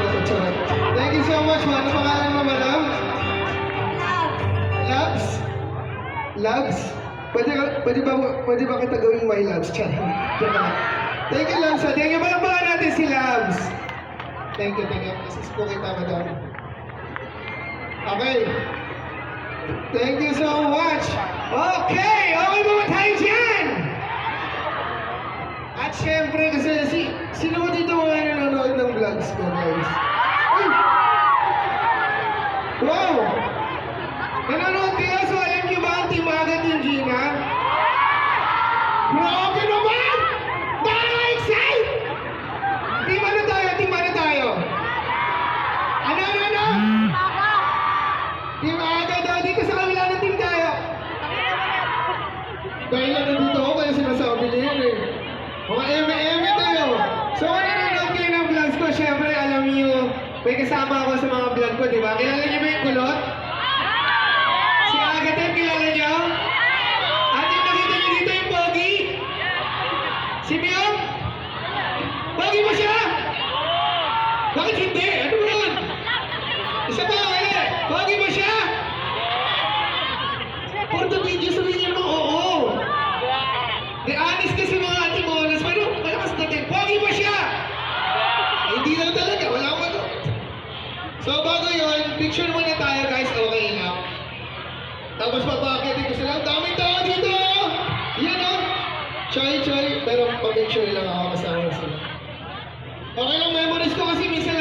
Thank you so much, ma. Ano pangalan mo, madam? Labs? Labs? Pwede ba kita gawing my labs? Tiyari. Thank you, Labs. Thank you. Palakpakan natin si Labs. Thank you. Assist po kita, madam. Okay. Thank you so much. Okay ba ba tayo dyan? At syempre, kasi sino mo dito mga nanonood ng vlogs ko, guys? Ay! Wow! Nanonood kayo, so alam niyo ba ang Team Agat yung Gina? Grabe naman! Nakaka-excite! Team ano tayo? Ano? Team Agat daw, dito sa kabila ng team tayo. Dahil na nandito ako, kaya sinasabi niya yan eh. Mga eme tayo. So kung nanonood kayo ng vlogs ko, syempre alam niyo, may kasama ako sa mga vlog ko, di ba? Kilala niyo ba yung kulot? Si Agatem, kilala niyo? At yung nakita niyo dito yung Pogi? Si Myung? Pogi mo siya? Bakit hindi? Ano ba yun? Isa pa, wala. Pogi mo siya? For the video, sabihin niyo mo, oo. The honest kasi mga atimonas, pero malakas natin. Pogi mo siya? Hindi lang talaga, wala ko to. So bago yun, picture muna tayo guys, okay lang. Tapos papakitin ko sila, daming tao dito! Yan o! Choy, pero pa-make sure lang ako kasama sila. Okay lang, memories ko kasi minsan